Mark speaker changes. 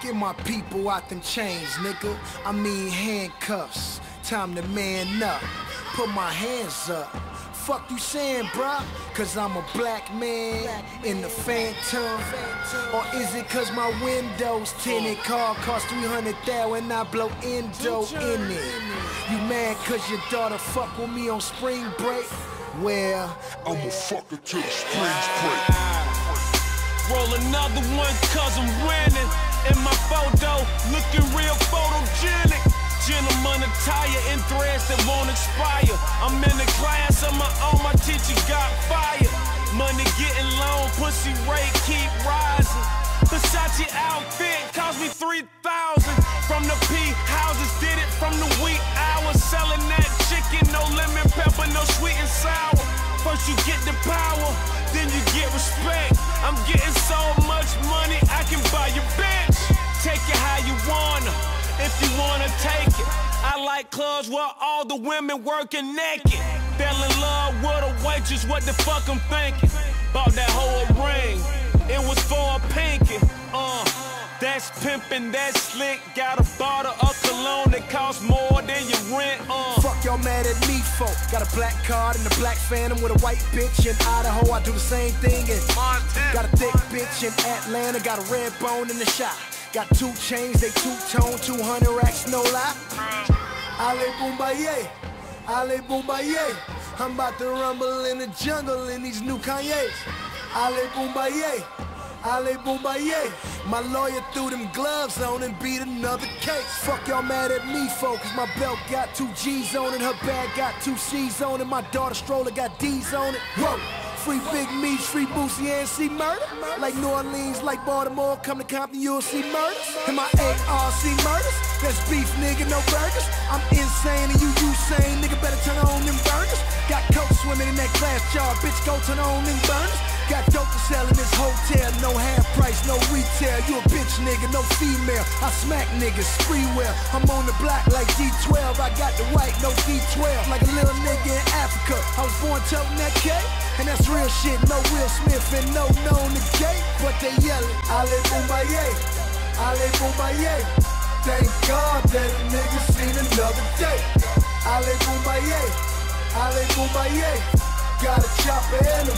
Speaker 1: Get my people out them chains, nigga. I mean handcuffs. Time to man up. Put my hands up. Fuck you saying, bruh? Cause I'm a black man in the Phantom. Or is it cause my windows tinted? Car cost 300,000 and I blow endo in it. You mad cause your daughter fuck with me on spring break? Well,
Speaker 2: I'ma fuck her till the springs break.
Speaker 3: Roll another one cause I'm winning. In my photo, looking real photogenic. Gentleman attire in threads that won't expire. I'm in the class of my own, my teacher got fired. Money getting low, pussy rate keep rising. Versace outfit cost me 3,000. From the P houses, did it from the wee hours. Selling that chicken, no lemon pepper, no sweet and sour. First you get the power, then you get respect. I'm getting so much money, I can buy your bitch. Take it how you wanna, if you wanna take it. I like clubs where all the women working naked. Fell in love with a waitress, what the fuck I'm thinking? Bought that whole ring, it was for a pinky. That's pimpin', that's slick. Got a bottle of cologne that costs more than your rent.
Speaker 1: Fuck y'all mad at me for. Got a black card and a black Phantom with a white bitch in Idaho. I do the same thing in Montana. Got a thick bitch in Atlanta. Got a red bone in the shop. Got 2 chains, they two-tone, 200 racks, no lie. Ale Boombaye, Ale Boombaye. I'm about to rumble in the jungle in these new Kanyes. Ale Boombaye, Ale Boombaye. My lawyer threw them gloves on and beat another case. Fuck y'all mad at me for, cause my belt got 2 G's on it, her bag got 2 C's on it, my daughter's stroller got D's on it. Whoa! Free Big Meech, free Boosie, and see murder. Like New Orleans, like Baltimore, come to Compton, you'll see murders. And my ARC murders, that's beef, nigga, no burgers. I'm insane and you sane, nigga, better turn on them burners. Got coke swimming in that glass jar, bitch, go turn on them burners. Got dope to sell in this hotel, no half price, no retail. You a bitch, nigga, no female. I smack niggas, free will. I'm on the block like D12, I got the white, no D12. Like a little nigga in Africa, I was born toting that K. And that's real shit, no Will Smith and no known the gate. But they yelling, Ale Boombaye, Ale Boombaye. Thank God that a nigga seen another day. Ale Boombaye, Ale Boombaye. Got a chopper and a